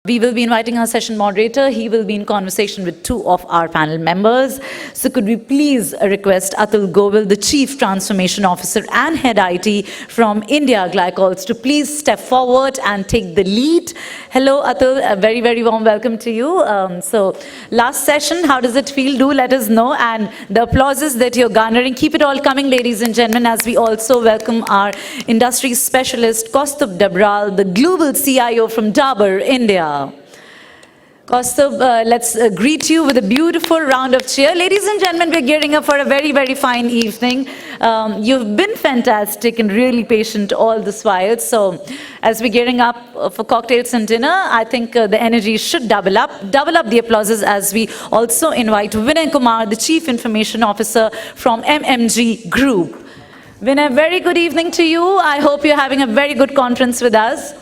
We will be inviting our session moderator. He will be in conversation with two of our panel members. So could we please request Atul Govil, the Chief Transformation Officer and Head IT from India Glycols, to please step forward and take the lead. Hello, Atul. A very, very warm welcome to you. So last session, how does it feel? Do let us know. And the applauses that you're garnering, keep it all coming, ladies and gentlemen, as we also welcome our industry specialist, Kaustubh Dabral, the Global CIO from Dabur, India. Kaustubh, let's greet you with a beautiful round of cheer. Ladies and gentlemen, we're gearing up for a very, very fine evening. You've been fantastic and really patient all this while. So as we're gearing up for cocktails and dinner, I think the energy should double up the applauses as we also invite Vinay Kumar, the Chief Information Officer from MMG Group. Vinay, very good evening to you. I hope you're having a very good conference with us.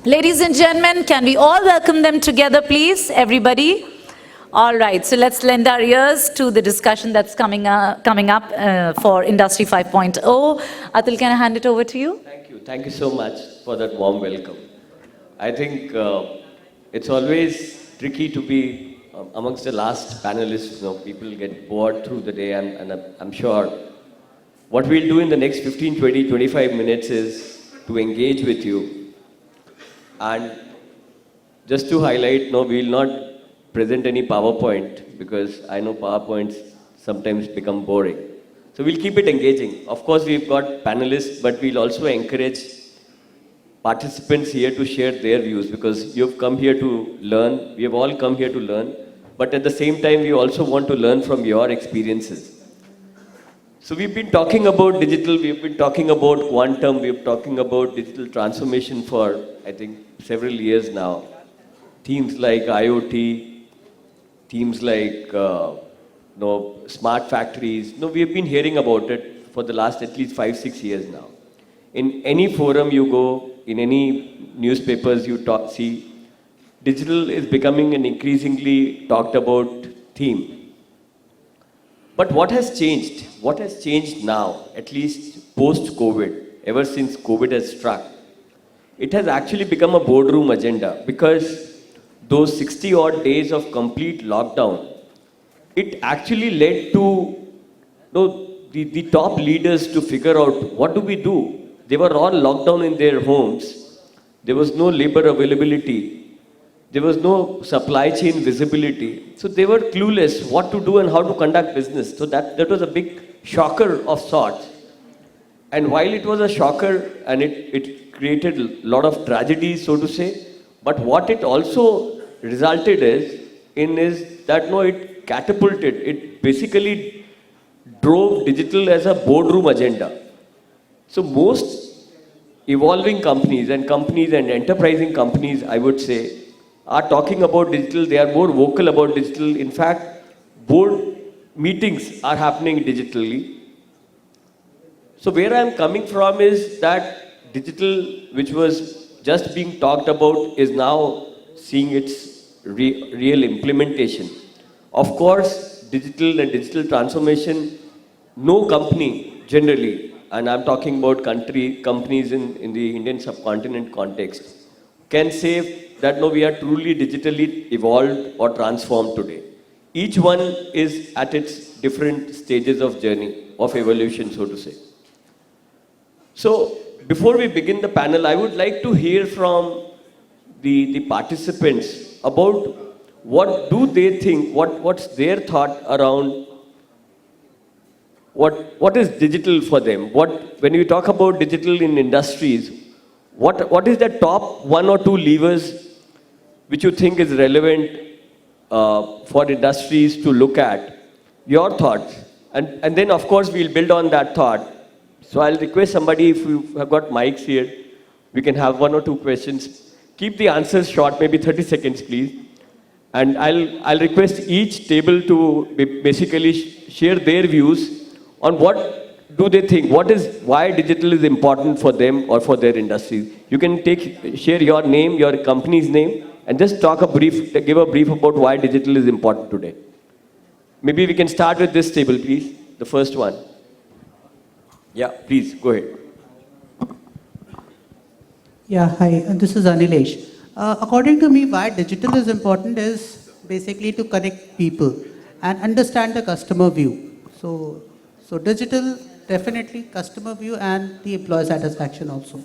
Ladies and gentlemen, can we all welcome them together, please, everybody? All right, so let's lend our ears to the discussion that's coming up for Industry 5.0. Atul, can I hand it over to you? Thank you so much for that warm welcome. I think it's always tricky to be amongst the last panelists. You know, people get bored through the day, and I'm sure what we'll do in the next 15, 20, 25 minutes is to engage with you. And just to highlight, no, we will not present any PowerPoint because I know PowerPoints sometimes become boring. So we'll keep it engaging. Of course, we've got panelists, but we'll also encourage participants here to share their views because you've come here to learn. We have all come here to learn. But at the same time, we also want to learn from your experiences. So we've been talking about digital, we've been talking about quantum, we've been talking about digital transformation for, I think, several years now. Themes like IoT, themes like smart factories. No, we've been hearing about it for the last at least 5-6 years now. In any forum you go, in any newspapers you see, digital is becoming an increasingly talked about theme. But what has changed? What has changed now, at least post-COVID, ever since COVID has struck? It has actually become a boardroom agenda because those 60-odd days of complete lockdown, it actually led to the top leaders to figure out what do we do. They were all locked down in their homes. There was no labor availability. There was no supply chain visibility. So they were clueless what to do and how to conduct business. So that was a big shocker of sorts. And while it was a shocker and it created a lot of tragedy, so to say, but what it also resulted is that it catapulted, it basically drove digital as a boardroom agenda. So most evolving companies and enterprising companies, I would say, are talking about digital. They are more vocal about digital. In fact, board meetings are happening digitally. So where I am coming from is that digital, which was just being talked about, is now seeing its real implementation. Of course, digital and digital transformation, no company generally, and I'm talking about companies in the Indian subcontinent context, can say that we are truly digitally evolved or transformed today. Each one is at its different stages of journey, of evolution, so to say. So, before we begin the panel, I would like to hear from the participants about what do they think, what's their thought around what is digital for them? When you talk about digital in industries, what is the top 1 or 2 levers which you think is relevant for industries to look at? Your thoughts. And then, of course, we'll build on that thought. So I'll request somebody, if you have got mics here, we can have 1 or 2 questions. Keep the answers short, maybe 30 seconds, please. And I'll request each table to basically share their views on what do they think, why digital is important for them or for their industries. You can share your name, your company's name, and just give a brief about why digital is important today. Maybe we can start with this table, please, the first one. Yeah, please, go ahead. Yeah, hi, this is Anilesh. According to me, why digital is important is basically to connect people and understand the customer view. So digital, definitely customer view and the employee satisfaction also.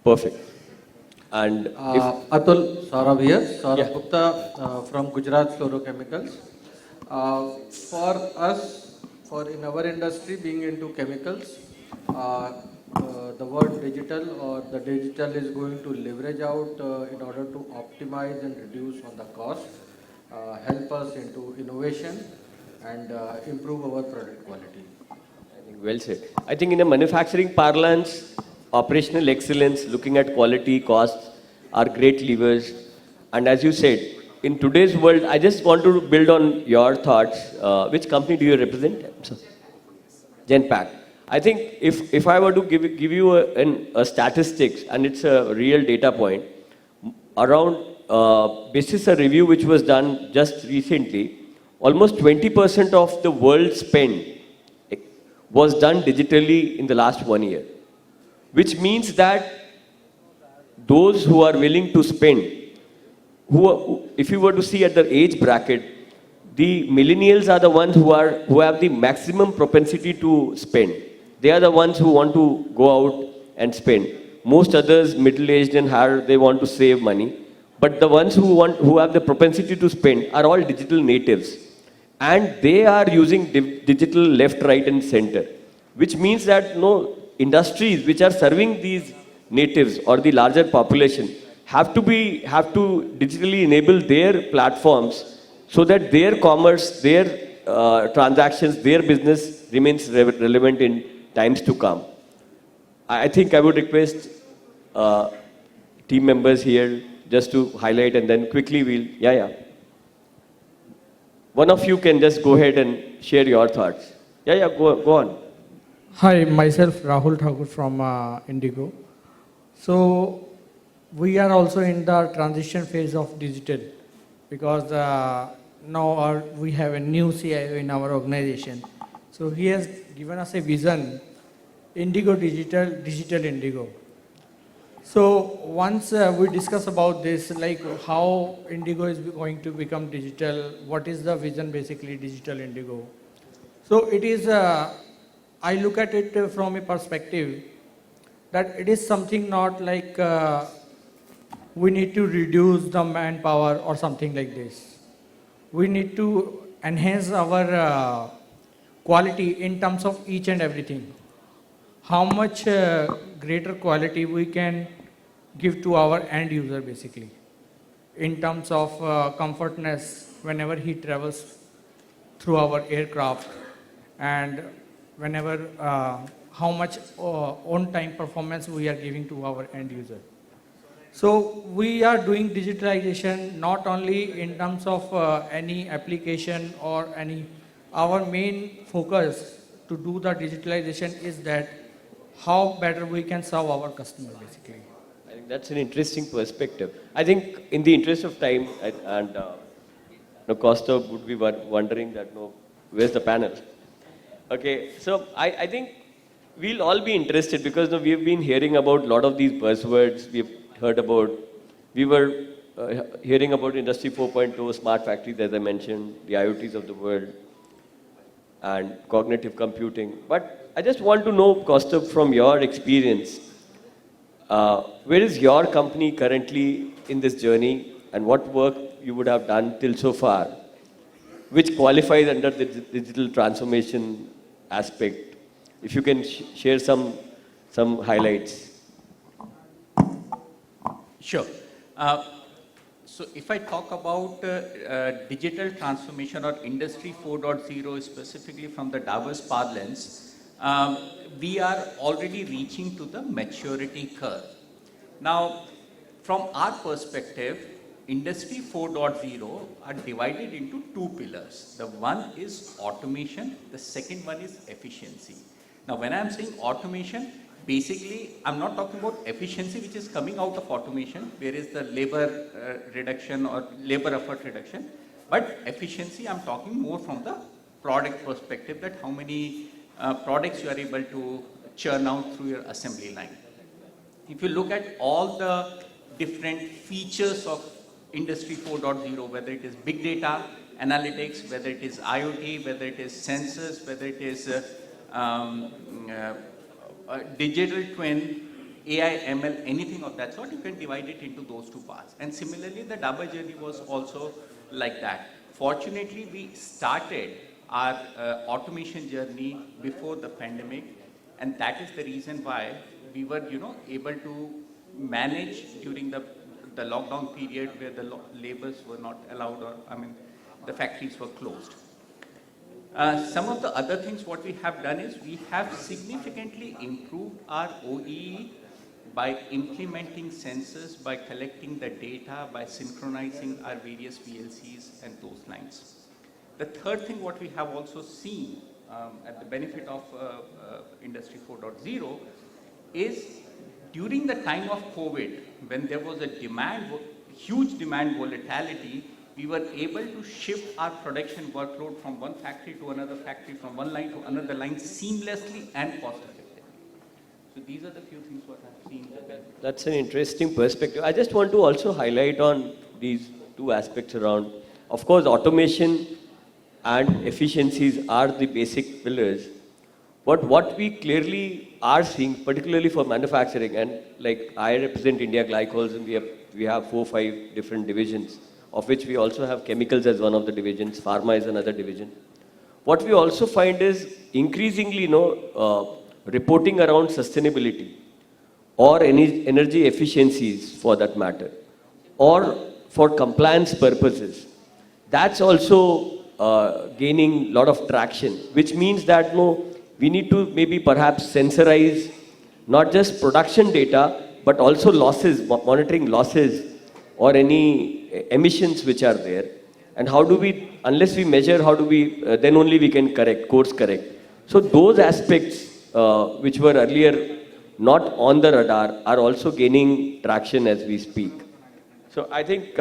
Perfect. And if Atul, Saurabh here. yeah, Saurabh Gupta from Gujarat Fluorochemicals. For us, for in our industry being into chemicals, the word digital or the digital is going to leverage out in order to optimize and reduce on the cost, help us into innovation and improve our product quality. I think well said. I think in a manufacturing parlance, operational excellence, looking at quality, costs are great levers. And as you said, in today's world, I just want to build on your thoughts. Which company do you represent? Genpact. I think if I were to give you a statistics, and it's a real data point, around basis a review which was done just recently, almost 20% of the world's spend was done digitally in the last 1 year, which means that those who are willing to spend, if you were to see at the age bracket, the millennials are the ones who have the maximum propensity to spend. They are the ones who want to go out and spend. Most others, middle-aged and higher, they want to save money. But the ones who have the propensity to spend are all digital natives, and they are using digital left, right, and center, which means that no industries which are serving these natives or the larger population have to digitally enable their platforms so that their commerce, their transactions, their business remains relevant in times to come. I think I would request team members here just to highlight, and then quickly yeah. One of you can just go ahead and share your thoughts. Yeah, go on. Hi, myself Rahul Thakur from Indigo. So we are also in the transition phase of digital because now we have a new CIO in our organization. So he has given us a vision, Indigo Digital, Digital Indigo. So once we discuss about this, like how Indigo is going to become digital, what is the vision basically Digital Indigo. So it is, I look at it from a perspective that it is something not like we need to reduce the manpower or something like this. We need to enhance our quality in terms of each and everything. How much greater quality we can give to our end user basically in terms of comfortness whenever he travels through our aircraft, and whenever how much on-time performance we are giving to our end user. So we are doing digitalization not only in terms of any application or any, our main focus to do the digitalization is that how better we can serve our customer basically. I think that's an interesting perspective. I think in the interest of time, and Kaustubh would be wondering that, where's the panel? Okay, so I think we'll all be interested because we've been hearing about a lot of these buzzwords. We were hearing about Industry 4.0, smart factories, as I mentioned, the IoTs of the world, and cognitive computing. But I just want to know, Kaustubh, from your experience, where is your company currently in this journey, and what work you would have done till so far, which qualifies under the digital transformation aspect? If you can share some highlights. Sure. So if I talk about digital transformation or Industry 4.0 specifically from the Dabur's parlance, we are already reaching to the maturity curve. Now, from our perspective, Industry 4.0 are divided into two pillars. The one is automation, the second one is efficiency. Now, when I'm saying automation, basically, I'm not talking about efficiency which is coming out of automation, where is the labor reduction or labor effort reduction, but efficiency, I'm talking more from the product perspective, that how many products you are able to churn out through your assembly line. If you look at all the different features of Industry 4.0, whether it is big data, analytics, whether it is IoT, whether it is sensors, whether it is um, digital twin, AI, ML, anything of that sort, you can divide it into those two parts. And similarly, the Dabur journey was also like that. Fortunately, we started our automation journey before the pandemic, and that is the reason why we were, able to manage during the lockdown period where the labors were not allowed, or the factories were closed. Some of the other things what we have done is we have significantly improved our OEE by implementing sensors, by collecting the data, by synchronizing our various PLCs and those lines. The third thing what we have also seen at the benefit of Industry 4.0 is during the time of COVID, when there was a huge demand volatility, we were able to shift our production workload from one factory to another factory, from one line to another line seamlessly and cost effectively. So these are the few things what I've seen. That's an interesting perspective. I just want to also highlight on these two aspects around, of course, automation and efficiencies are the basic pillars. But what we clearly are seeing, particularly for manufacturing, and like I represent India Glycols, and we have 4 or 5 different divisions, of which we also have chemicals as one of the divisions, pharma is another division. What we also find is increasingly, reporting around sustainability or any energy efficiencies for that matter, or for compliance purposes. That's also gaining a lot of traction, which means that we need to maybe perhaps sensorize not just production data, but also losses, monitoring losses or any emissions which are there. And how do we, unless we measure, how do we, then only we can course correct. So those aspects which were earlier not on the radar are also gaining traction as we speak. So I think,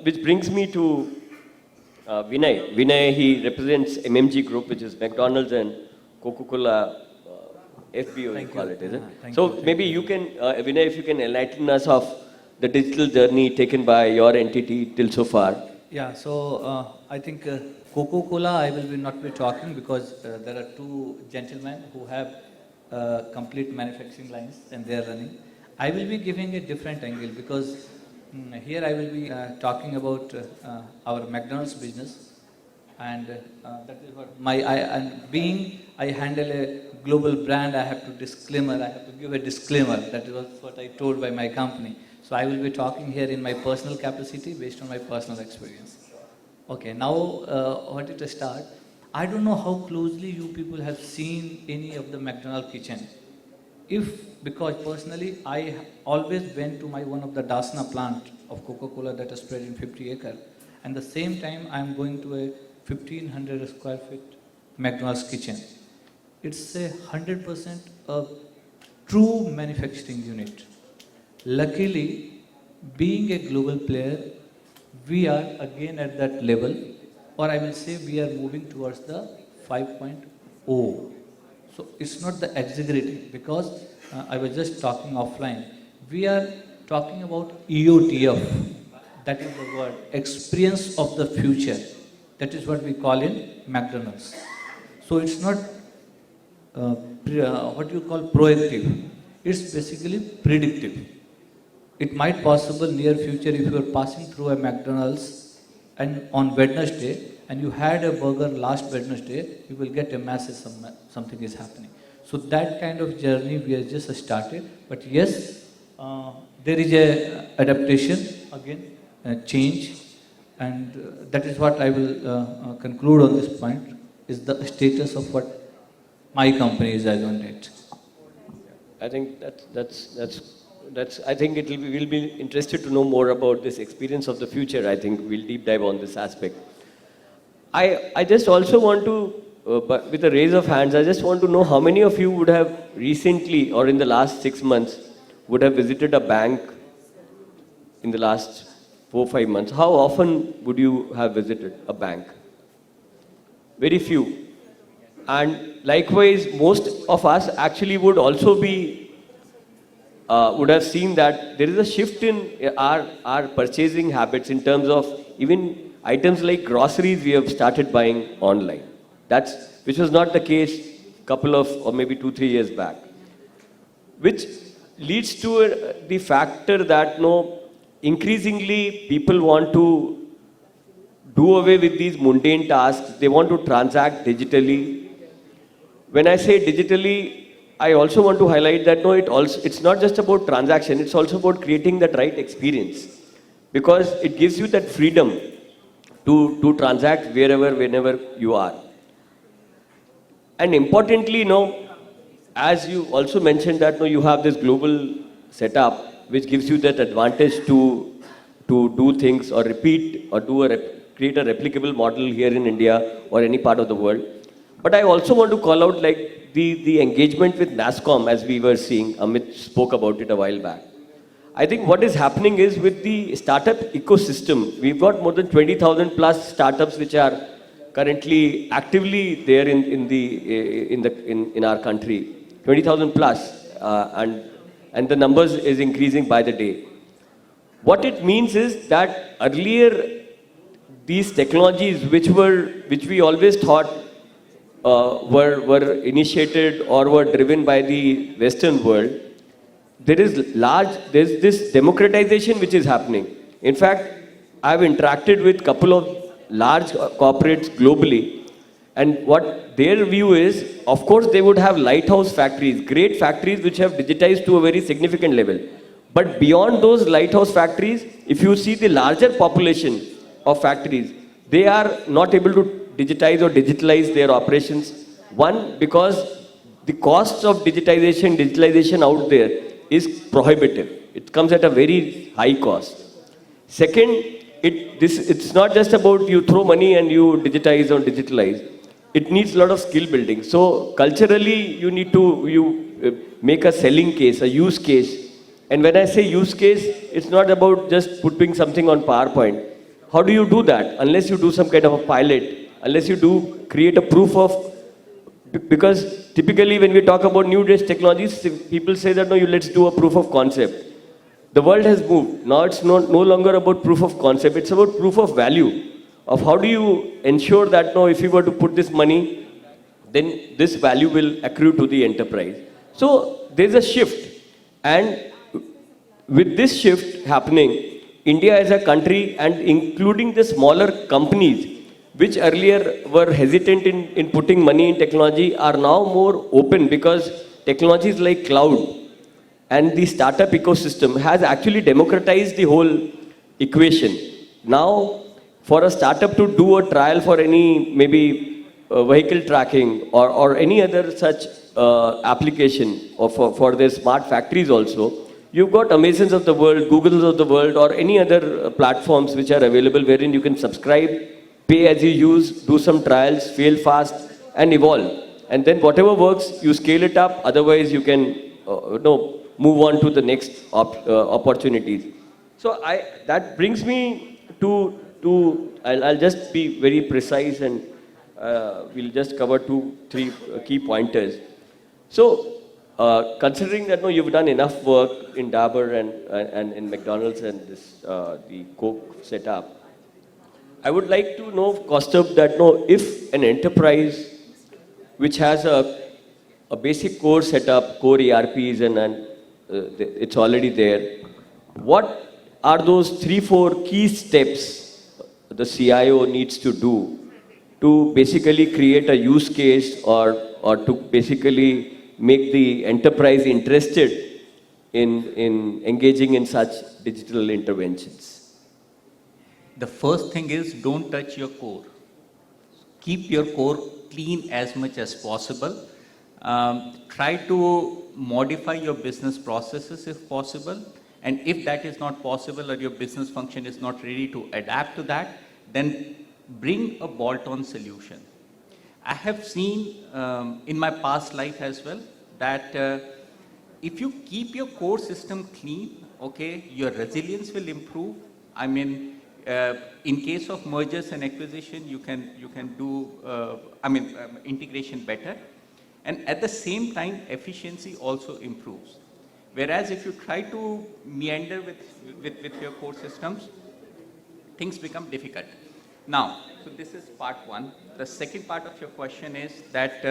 which brings me to Vinay. Vinay, he represents MMG Group, which is McDonald's and Coca-Cola-FBO, you call it, is it? So maybe you can, Vinay, if you can enlighten us of the digital journey taken by your entity till so far. Yeah, so I think Coca-Cola, I will not be talking because there are 2 gentlemen who have complete manufacturing lines and they are running. I will be giving a different angle because here I will be talking about our McDonald's business. And that is what I handle a global brand, I have to give a disclaimer. That is what I told by my company. So I will be talking here in my personal capacity based on my personal experience. Okay, now what to start? I don't know how closely you people have seen any of the McDonald's kitchen. Because personally, I always went to one of the Dasna plant of Coca-Cola that is spread in 50 acres. And the same time, I am going to a 1500 square feet McDonald's kitchen. It's a 100% a true manufacturing unit. Luckily, being a global player, we are again at that level, or I will say we are moving towards the 5.0. So it's not the exaggerating, because I was just talking offline. We are talking about EOTF. That is the word, experience of the future. That is what we call in McDonald's. So it's not what you call proactive. It's basically predictive. It might possible near future if you are passing through a McDonald's and on Wednesday and you had a burger last Wednesday, you will get a message something is happening. So that kind of journey we have just started. But yes, there is a adaptation again, change. And that is what I will conclude on this point, is the status of what my company is as on date. I think I think we'll be interested to know more about this experience of the future. I think we'll deep dive on this aspect. I just also want to, with a raise of hands, I just want to know how many of you would have recently or in the last 6 months would have visited a bank in the last 4 or 5 months. How often would you have visited a bank? Very few. And likewise, most of us actually would also be would have seen that there is a shift in our purchasing habits in terms of even items like groceries we have started buying online. Which was not the case couple of or maybe 2-3 years back, which leads to the factor that no, increasingly people want to do away with these mundane tasks. They want to transact digitally. When I say digitally, I also want to highlight that no, it's not just about transaction, it's also about creating that right experience. Because it gives you that freedom to transact wherever, whenever you are. And importantly, as you also mentioned that you have this global setup which gives you that advantage to do things or repeat or create a replicable model here in India or any part of the world. But I also want to call out like the engagement with NASSCOM, as we were seeing. Amit spoke about it a while back. I think what is happening is with the startup ecosystem, we've got more than 20,000 plus startups which are currently actively there in our country, 20,000 plus, and the numbers is increasing by the day. What it means is that earlier these technologies which we always thought were initiated or were driven by the Western world, there's this democratization which is happening. In fact, I've interacted with a couple of large corporates globally, and what their view is, of course, they would have lighthouse factories, great factories which have digitized to a very significant level. But beyond those lighthouse factories, if you see the larger population of factories, they are not able to digitize or digitalize their operations. One, because the costs of digitalization out there is prohibitive. It comes at a very high cost. Second, it's not just about you throw money and you digitize or digitalize. It needs a lot of skill building. So culturally, you need to make a selling case, a use case. And when I say use case, it's not about just putting something on PowerPoint. How do you do that? Unless you do some kind of a pilot, unless you do create a proof of, because typically when we talk about new age technologies, people say that no, let's do a proof of concept. The world has moved. Now it's no longer about proof of concept, it's about proof of value. Of how do you ensure that no, if you were to put this money, then this value will accrue to the enterprise. So there's a shift. And with this shift happening, India as a country and including the smaller companies, which earlier were hesitant in putting money in technology, are now more open because technologies like cloud and the startup ecosystem has actually democratized the whole equation. Now, for a startup to do a trial for any maybe vehicle tracking or any other such application or for their smart factories also, you've got Amazons of the world, Googles of the world, or any other platforms which are available wherein you can subscribe, pay as you use, do some trials, fail fast, and evolve. And then whatever works, you scale it up. Otherwise, you can move on to the next opportunities. So that brings me to I'll just be very precise and we'll just cover 2-3 key pointers. So considering that you've done enough work in Dabur and in McDonald's and the Coke setup, I would like to know, Kaustubh, that if an enterprise which has a basic core setup, core ERPs, and it's already there, what are those 3-4 key steps the CIO needs to do to basically create a use case or to basically make the enterprise interested in engaging in such digital interventions? The first thing is don't touch your core. Keep your core clean as much as possible. Try to modify your business processes if possible. And if that is not possible or your business function is not ready to adapt to that, then bring a bolt-on solution. I have seen in my past life as well that if you keep your core system clean, okay, your resilience will improve. I mean, in case of mergers and acquisition, you can do integration better, and at the same time, efficiency also improves. Whereas if you try to meander with your core systems, things become difficult. Now, so this is part one. The second part of your question is that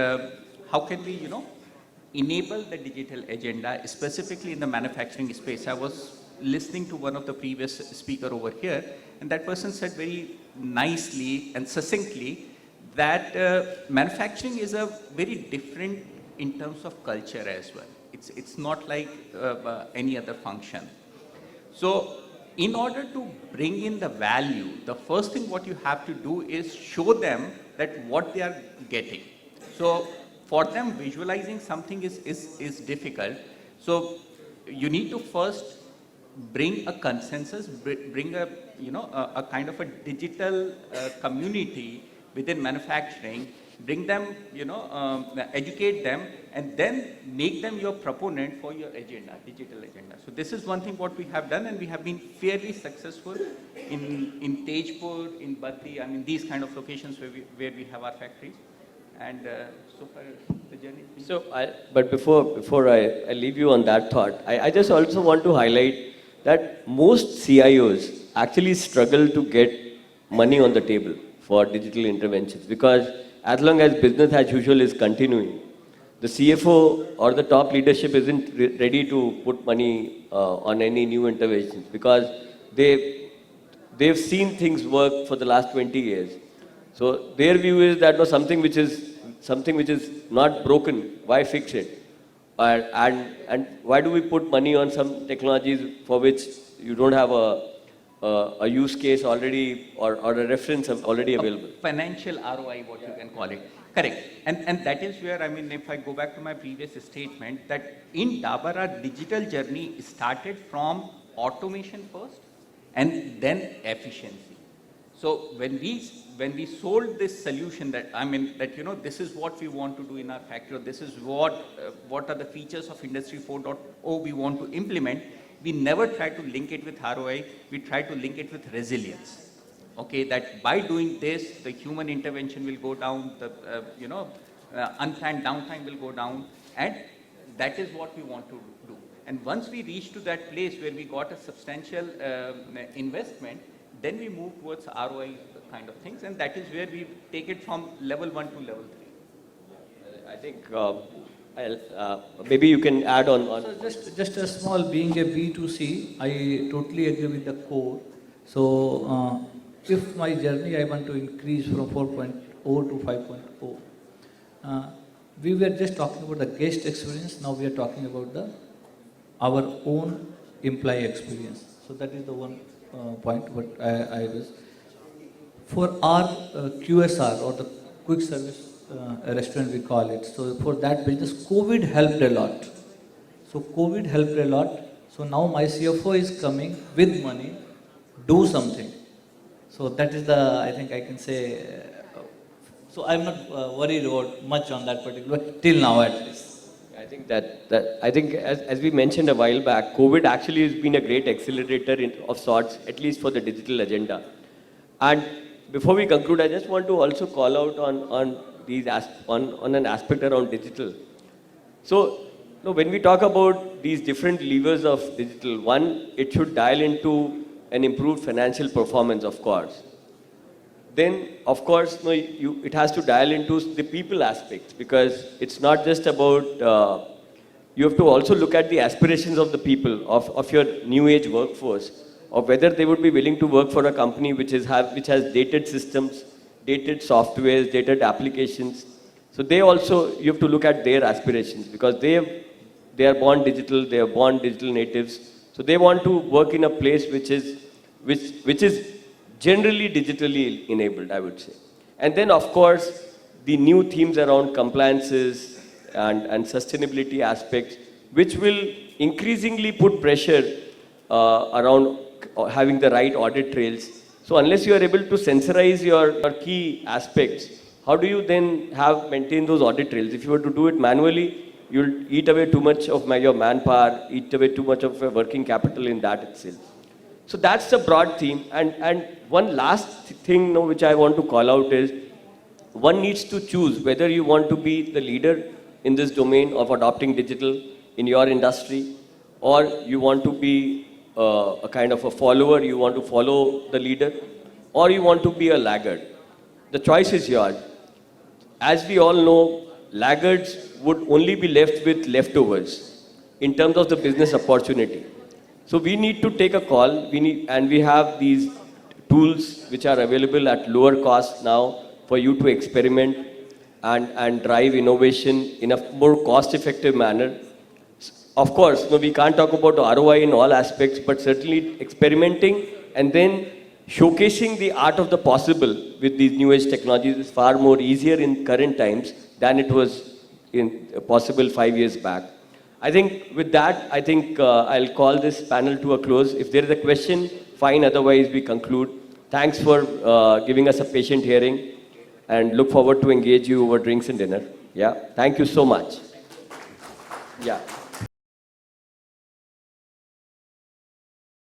how can we, enable the digital agenda, specifically in the manufacturing space. I was listening to one of the previous speaker over here, and that person said very nicely and succinctly that manufacturing is a very different in terms of culture as well. It's not like any other function. So in order to bring in the value, the first thing what you have to do is show them that what they are getting. So for them, visualizing something is difficult. So you need to first bring a consensus, bring a, a kind of a digital community within manufacturing, bring them, educate them, and then make them your proponent for your agenda, digital agenda. So this is one thing what we have done, and we have been fairly successful in Tejpur, in Baddi, I mean these kind of locations where we have our factories. And so far the journey. So, but before I leave you on that thought, I just also want to highlight that most CIOs actually struggle to get money on the table for digital interventions, because as long as business as usual is continuing, the CFO or the top leadership isn't ready to put money on any new interventions, because they've seen things work for the last 20 years. So their view is that something which is not broken, why fix it? And why do we put money on some technologies for which you don't have a use case already or a reference already available? Financial ROI, what you can call it. Correct. And that is where, I mean, if I go back to my previous statement, that in Dabur, our digital journey started from automation first and then efficiency. So when we sold this solution that, this is what we want to do in our factory, this is what are the features of Industry 4.0 we want to implement, we never try to link it with ROI, we try to link it with resilience. Okay, that by doing this, the human intervention will go down, the unplanned downtime will go down, and that is what we want to do. And once we reach to that place where we got a substantial investment, then we move towards ROI kind of things, and that is where we take it from level 1 to level 3. I think maybe you can add on. So just a small, being a B2C, I totally agree with the core. So if my journey I want to increase from 4.0 to 5.0, we were just talking about the guest experience, now we are talking about our own employee experience. So that is the one point what I was. For our QSR or the quick service restaurant we call it, so for that business, COVID helped a lot. So COVID helped a lot. So now my CFO is coming with money, do something. So that is I think I can say, so I'm not worried about much on that particular, till now at least. I think I think as we mentioned a while back, COVID actually has been a great accelerator of sorts, at least for the digital agenda. And before we conclude, I just want to also call out on an aspect around digital. So when we talk about these different levers of digital, one, it should dial into an improved financial performance, of course. Then, of course, it has to dial into the people aspects, because it's not just about, you have to also look at the aspirations of the people, of your new age workforce, of whether they would be willing to work for a company which has dated systems, dated softwares, dated applications. So you have to look at their aspirations, because they are born digital, they are born digital natives. So they want to work in a place which is generally digitally enabled, I would say. And then, of course, the new themes around compliances and sustainability aspects, which will increasingly put pressure around having the right audit trails. So unless you are able to sensorize your key aspects, how do you then maintain those audit trails? If you were to do it manually, you'll eat away too much of your manpower, eat away too much of your working capital in that itself. So that's the broad theme. And one last thing which I want to call out is, one needs to choose whether you want to be the leader in this domain of adopting digital in your industry, or you want to be a kind of a follower, you want to follow the leader, or you want to be a laggard. The choice is yours. As we all know, laggards would only be left with leftovers in terms of the business opportunity. So we need to take a call. And we have these tools which are available at lower cost now for you to experiment and drive innovation in a more cost-effective manner. Of course, no, we can't talk about ROI in all aspects, but certainly experimenting and then showcasing the art of the possible with these new age technologies is far more easier in current times than it was possible 5 years back. I think with that, I'll call this panel to a close. If there is a question, fine, otherwise we conclude. Thanks for giving us a patient hearing and look forward to engage you over drinks and dinner. Yeah, thank you so much. Yeah.